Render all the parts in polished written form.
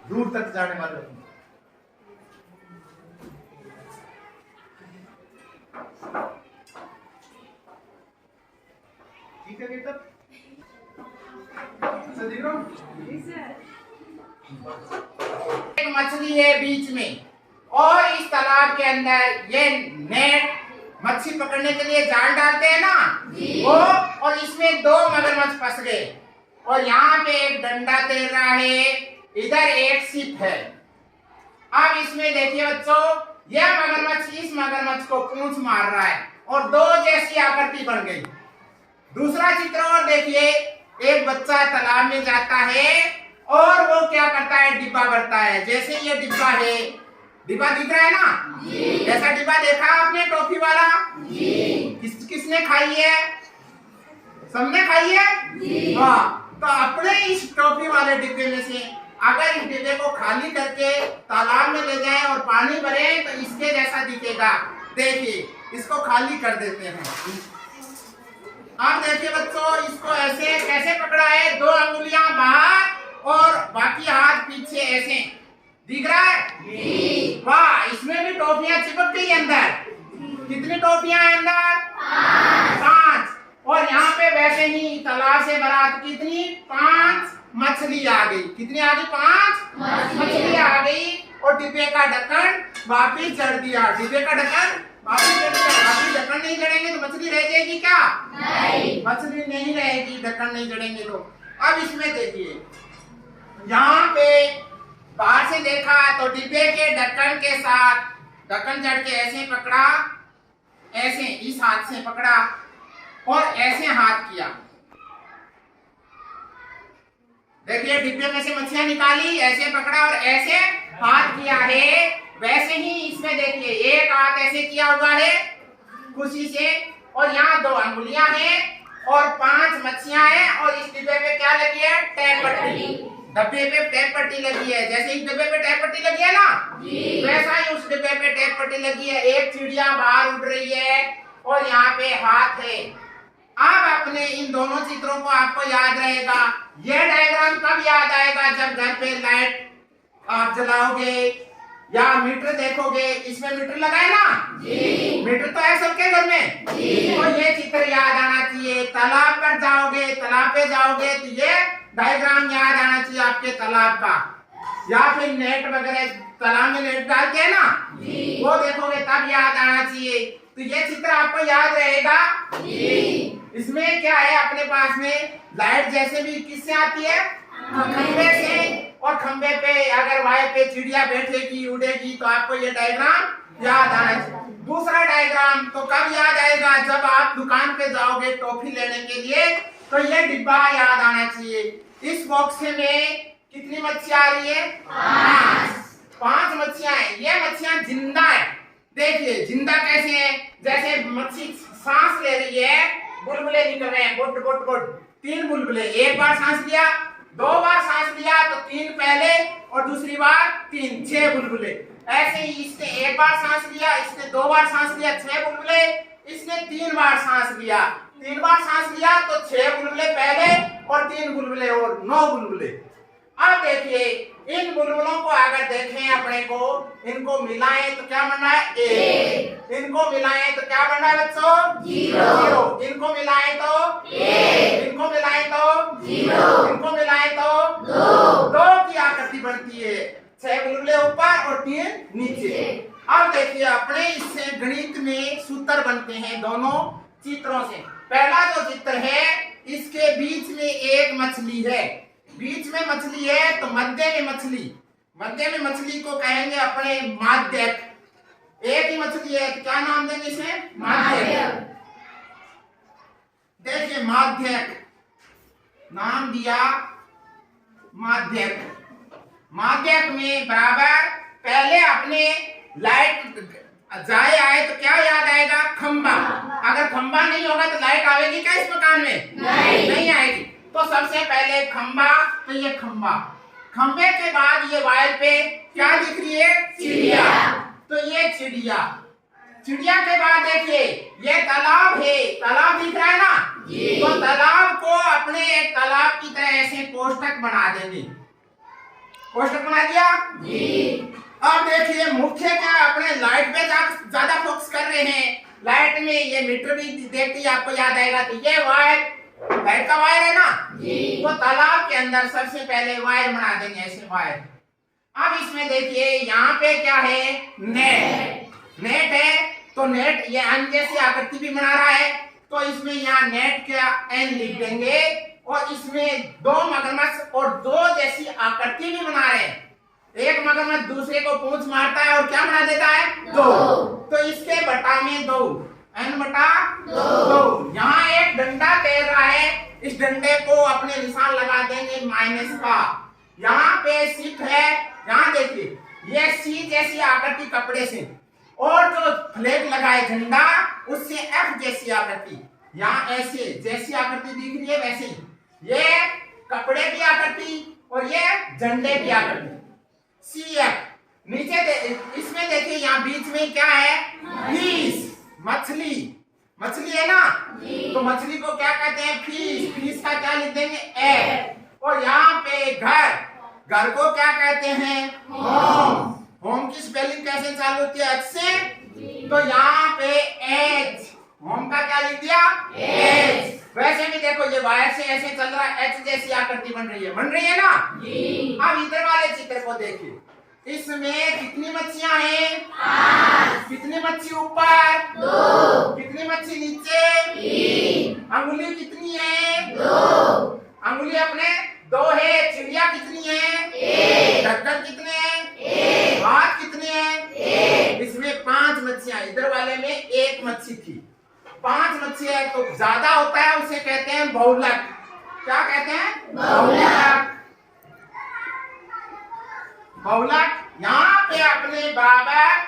दूर तक जाने वाले होते हैं। ठीक है बेटा, अच्छा देख रहा हूँ। एक मछली है बीच में और इस तालाब के अंदर ये नेट मछली पकड़ने के लिए जाल डालते हैं ना वो, और इसमें दो मगरमच्छ फंस गए और यहाँ पे एक डंडा तैर रहा है, इधर एक सिप है। अब इसमें देखिए बच्चों, यह मगरमच्छ इस मगरमच्छ को पूंछ मार रहा है और दो जैसी आकृति बन गई। दूसरा चित्र और देखिए, एक बच्चा तालाब में जाता है और वो क्या करता है, डिब्बा भरता है। जैसे ये डिब्बा है, डिब्बा दिख रहा है ना, ऐसा डिब्बा देखा आपने टॉफी वाला? किसने खाई है? सबने खाई है? हाँ, तो अपने इस टॉफी वाले डिब्बे में से अगर इस डिब्बे को खाली करके तालाब में ले जाए और पानी भरे तो इसके जैसा दिखेगा। देखिए, इसको खाली कर देते हैं। अब देखिए बच्चों, इसको ऐसे कैसे पकड़ा है, दो अंगुलियां बाहर और बाकी हाथ पीछे, ऐसे दिख रहा है? वाह, इसमें भी टॉफियां चिपक गई अंदर। कितनी टॉफियां हैं अंदर? 5। और यहाँ पे वैसे ही तालाब से भरा कितनी? 5 मछली आ गई। कितनी आ गई? 5 मछली आ गई और डिब्बे का ढक्कन वापिस जड़ दिया। डिब्बे का ढक्कन वापिस जड़ दिया। वापिस ढक्कन नहीं जड़ेंगे तो मछली रह जाएगी क्या? नहीं, मछली नहीं रहेगी, ढक्कन नहीं जड़ेंगे तो। अब इसमें देखिए, यहाँ पे बाहर से देखा तो डिब्बे के ढक्कन के साथ ढक्कन जड़ के ऐसे पकड़ा, ऐसे इस हाथ से पकड़ा और ऐसे हाथ किया। देखिए, डिब्बे में से मछलियां निकाली, ऐसे पकड़ा और ऐसे हाथ किया है। वैसे ही इसमें देखिए, एक हाथ ऐसे किया हुआ है खुशी से और यहाँ 2 अंगुलियां हैं और 5 मछलियां हैं और इस डिब्बे पे क्या लगी है? टैप पट्टी। डब्बे पे टैप पट्टी लगी है। जैसे इस डिब्बे पे टैप पट्टी लगी है ना, वैसा ही उस डिब्बे पे टैप पट्टी लगी है। एक चिड़िया बाहर उड़ रही है और यहाँ पे हाथ है। अब अपने इन दोनों चित्रों को आपको याद रहेगा। यह डायग्राम कब याद आएगा? जब घर पे लाइट आप जलाओगे या मीटर देखोगे। इसमें मीटर लगा है ना, मीटर तो है सबके घर में, तो ये चित्र याद आना चाहिए। तालाब पर जाओगे, तालाब पे जाओगे तो ये डायग्राम याद आना चाहिए आपके तालाब का। या फिर नेट वगैरह तालाब में नेट डालते हैं ना, वो देखोगे तब याद आना चाहिए। तो ये चित्र आपको याद रहेगा। इसमें क्या है, अपने पास में लाइट जैसे भी किससे आती है? खंबे से। और खंबे पे अगर वायर पे चिड़िया बैठेगी, उड़ेगी तो आपको ये डायग्राम याद आना चाहिए। दूसरा डायग्राम तो कब याद आएगा? जब आप दुकान पे जाओगे टॉफी लेने के लिए तो ये डिब्बा याद आना चाहिए। इस बॉक्स में कितनी मच्छियां आ रही है? 5 मच्छियां हैं। ये मच्छियां जिंदा है। देखिए जिंदा कैसे है? जैसे मच्छी सांस ले रही है, बुलबुले निकल रहे हैं, गुड गुड गुड। 3 बुलबुले, एक बार सांस लिया, 2 बार सांस लिया तो 3 पहले और दूसरी बार 3, 6 बुलबुले। ऐसे ही इसने 1 बार सांस लिया, इसने 2 बार सांस लिया, 6 बुलबुले। इसने 3 बार सांस लिया, 3 बार सांस लिया तो 6 बुलबुले पहले और 3 बुलबुले और 9 बुलबुले। अब देखिए, इन बुलबुलों को अगर देखें अपने को, इनको मिलाएं तो क्या बनना है? 1। इनको मिलाएं तो क्या बनना है बच्चों? 0। इनको मिलाएं तो 1। इनको मिलाएं तो 0। इनको मिलाएं तो 2 की आकृति बनती है। 6 बुलबुले ऊपर और 3 नीचे। अब देखिए, अपने इससे गणित में सूत्र बनते हैं दोनों चित्रों से। पहला जो चित्र है, इसके बीच में एक मछली है। बीच में मछली है तो मध्य में मछली, मध्य में मछली को कहेंगे अपने माध्यक। एक ही मछली है तो क्या नाम देंगे इसे? माध्यक। देखिए, माध्यक नाम दिया, माध्यक। माध्यक में बराबर पहले अपने लाइट जाए आए तो क्या याद आएगा? खंबा। अगर खंबा नहीं होगा तो लाइट आएगी क्या इस मकान में? नहीं आएगी। तो सबसे पहले खंबा, तो ये खंबा, खंबे के बाद ये वायर पे क्या दिख रही है? चिड़िया। तो ये चिड़िया, चिड़िया के बाद देखिए ये तालाब है, तालाब दिख रहा है ना, तो तालाब को अपने एक तालाब की तरह ऐसे कोष्ठक बना देंगे। कोष्टक बना दिया जी। अब देखिए मुख्य क्या अपने लाइट पे ज्यादा फोकस कर रहे हैं। लाइट में ये मीटर भी देखते ही आपको याद आएगा। तो ये वायर लाइट का वायर है ना जी। तो तालाब के अंदर सबसे पहले वायर बना देंगे ऐसे वायर। अब इसमें देखिए यहाँ पे क्या है, नेट है। तो नेट ये एन जैसी आकृति भी बना रहा है। तो इसमें यहाँ नेट का एन लिख देंगे और इसमें दो मगरमच्छ और दो जैसी आकृति भी बना रहे हैं। एक मगरमच्छ दूसरे को पूंछ मारता है और क्या बना देता है, दो। तो इसके बटा में दो, एन बटा दो। यहाँ एक डंडा तैर रहा है, इस डंडे को अपने निशान लगा देंगे माइनस का। यहाँ पे सिप है, यहाँ देखिए ये सी जैसी आकृति कपड़े से, और जो फ्लैग लगाए झंडा उससे एफ जैसी आकृति। यहाँ ऐसे जैसी आकृति दिख रही है वैसे ही ये कपड़े की आकृति और ये झंडे की आकृति सी एफ। नीचे इसमें देखिए यहाँ बीच में क्या है, फिश, मछली है ना तो मछली को क्या कहते हैं, फिश का क्या लिख देंगे, ए। और यहाँ पे घर को क्या कहते हैं, होम की स्पेलिंग कैसे चालू होती है, एच से। तो यहाँ पे एच, होम का क्या लिख दिया, एच। वैसे भी देखो ये वायर से ऐसे चल रहा है, एच जैसी आकृति बन रही है ना जी। अब इधर वाले चित्र को देखिए, इसमें कितनी मच्छियां हैं, 5। कितनी मच्छी ऊपर, 2। कितनी मच्छी नीचे, 3। अंगुली कितनी है, 2। अंगुली अपने 2 है। चिड़िया कितनी है, 1। ढक्कन कितने हैं, 1। हाथ कितने हैं, 1। इसमें 5 मच्छियां, इधर वाले में 1 मच्छी थी। 5 मच्छी है तो ज्यादा होता है, उसे कहते हैं बहुलक। क्या कहते हैं, बहुलक। यहाँ पे अपने बराबर।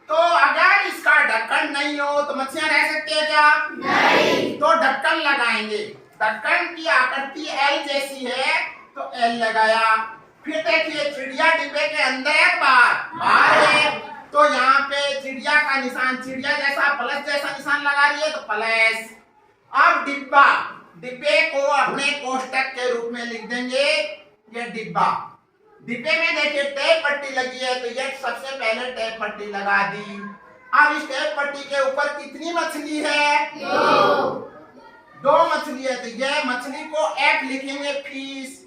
तो अगर इसका ढक्कन नहीं हो तो मच्छियां रह सकती है क्या, नहीं। तो ढक्कन लगाएंगे। ढक्कन की आकृति एल जैसी है तो एल लगाया। फिर देखिए चिड़िया डिब्बे के अंदर है, बाहर है। तो यहाँ पे चिड़िया का निशान, चिड़िया जैसा प्लस जैसा निशान लगा रही है तो प्लस। अब डिब्बे को अपने कोष्टक के रूप में लिख देंगे, ये डिब्बा। डिब्बे में देखिए टेप पट्टी लगी है तो ये सबसे पहले टेप पट्टी लगा दी। अब इस टेप पट्टी के ऊपर कितनी मछली है, 2 मछली है। तो ये मछली को एफ लिखेंगे, फिश।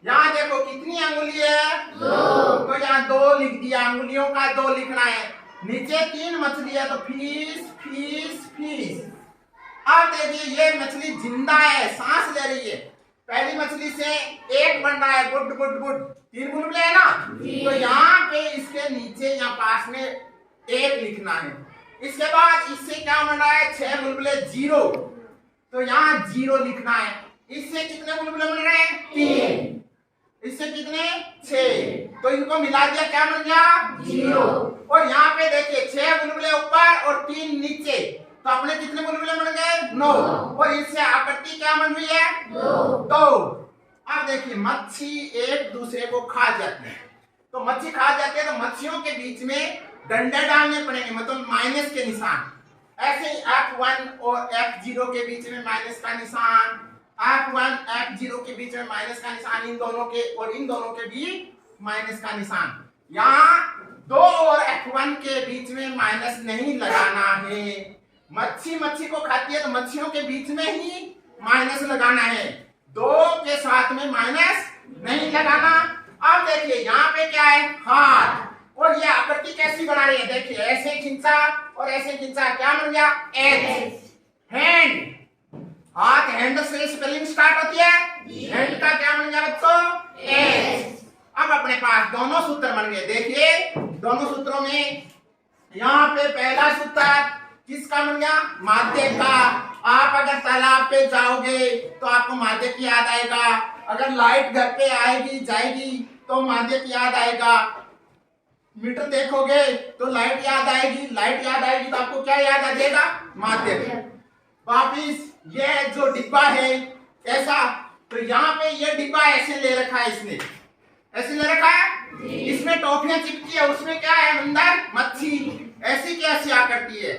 यहाँ देखो कितनी अंगुली है, 2। तो यहाँ 2 लिख दिया, अंगुलियों का 2 लिखना है। नीचे 3 मछली है तो फिश। अब देखिए ये मछली जिंदा है, सांस ले रही है। पहली मछली से 1 बन रहा है, गुड 3 बुलबुले है ना। तो यहाँ पे इसके नीचे यहाँ पास में 1 लिखना है। इसके बाद इससे क्या बन रहा है, 6 बुलबुले, 0। तो यहाँ 0 लिखना है। इससे कितने बुलबुले बन रहे हैं, 3। इससे कितने, 6। तो इनको मिला दिया, क्या बन गया, 0। और यहाँ पे देखिए 6 बुलबुले ऊपर और 3 नीचे, तो अपने कितने बुलबुले बन गए, 9। और इससे आकृति क्या बन रही है, 2। अब देखिए मच्छी एक दूसरे को खा जाती है। तो मच्छी खा जाती है तो मच्छियों के बीच में डंडे डालने पड़ेंगे, मतलब माइनस के निशान। ऐसे ही F1 और F0 के बीच में माइनस का निशान, F1 F0 के बीच में माइनस का निशान, इन दोनों के और इन दोनों के भी माइनस का निशान। यहाँ 2 और F1 के बीच में माइनस नहीं लगाना है। मच्छी को खाती है तो मच्छियों के बीच में ही माइनस लगाना है, 2 के साथ में माइनस नहीं लगाना। अब देखिए यहाँ पे क्या है, हाथ। और ये आकृति कैसी बना रही है, देखिए ऐसे खींचा और ऐसे खींचा, क्या बन गया, एच। हैंड, हाथ, हैंड से स्पेलिंग स्टार्ट होती है, हैंड का क्या बन गया बच्चों, एच। अब अपने पास दोनों सूत्र बन गए। देखिए दोनों सूत्रों में यहाँ पे पहला सूत्र किसका बन गया, माध्य का। आप अगर तालाब पे जाओगे तो आपको माध्य की याद आएगा। अगर लाइट घर पे आएगी जाएगी तो माध्य की याद आएगा। मीटर देखोगे तो लाइट याद आएगी तो आपको क्या याद आ जाएगा, माध्य। वापिस ये जो डिब्बा है ऐसा, तो यहाँ पे ये डिब्बा ऐसे ले रखा है, इसने ऐसे ले रखा है, इसमें टॉफियां चिपकी है, उसमें क्या है अंदर, मच्छी। ऐसी कैसी आकृति है,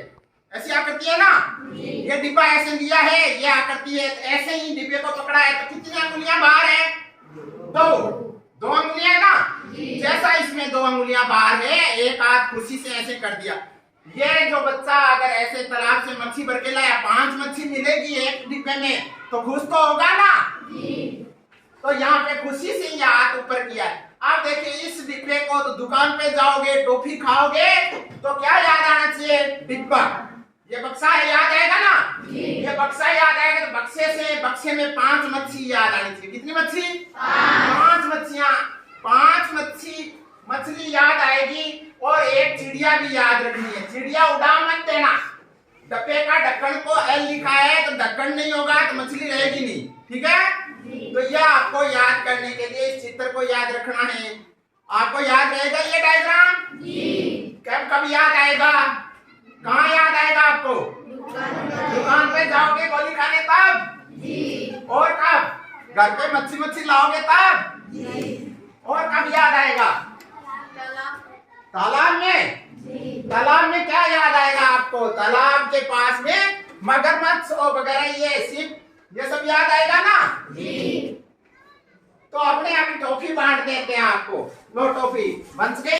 ऐसी आकृति है ना। ये डिब्बा ऐसे लिया है, ये आकृति है। ऐसे ही डिब्बे को पकड़ा है तो कितनी अंगुलियां बाहर है, 2। 2 अंगुलियां है ना, जैसा इसमें 2 अंगुलियां बाहर है, एक हाथ खुशी से ऐसे कर दिया। ये जो बच्चा अगर ऐसे तालाब से मच्छी भर के लाया, 5 मच्छी मिलेगी एक डिब्बे में, तो खुश तो होगा ना। तो यहाँ पे खुशी से ये हाथ ऊपर किया है। आप देखिए इस डिब्बे को, तो दुकान पे जाओगे, टॉफी खाओगे, तो क्या याद आना चाहिए? डिब्बा। ये बक्सा याद आएगा ना, ये बक्सा याद आएगा, तो बक्से में 5 मच्छी याद आनी चाहिए। कितनी मच्छी? 5 मच्छियां, 5 मछली याद आएगी। और एक चिड़िया भी याद रखनी है। चिड़िया उड़ा मत देना। डब्बे का ढक्कन को एल लिखा है, तो ढक्कन नहीं होगा तो मछली रहेगी नहीं। ठीक है, तो यह आपको याद करने के लिए इस चित्र को याद रखना है। आपको याद रहेगा ये डायग्राम? कब याद आएगा? कहाँ याद आएगा आपको? दुकान पे जाओगे गोली खाने तब? और कब? घर पे मच्छी लाओगे तब? और कब याद आएगा? तालाब में। तालाब में क्या याद आएगा आपको? तालाब के पास में मगरमच्छ और वगैरह ये सिप ये सब याद आएगा ना। तो अपने आप टॉफी बांट देते हैं आपको। लो टॉफी बन गई।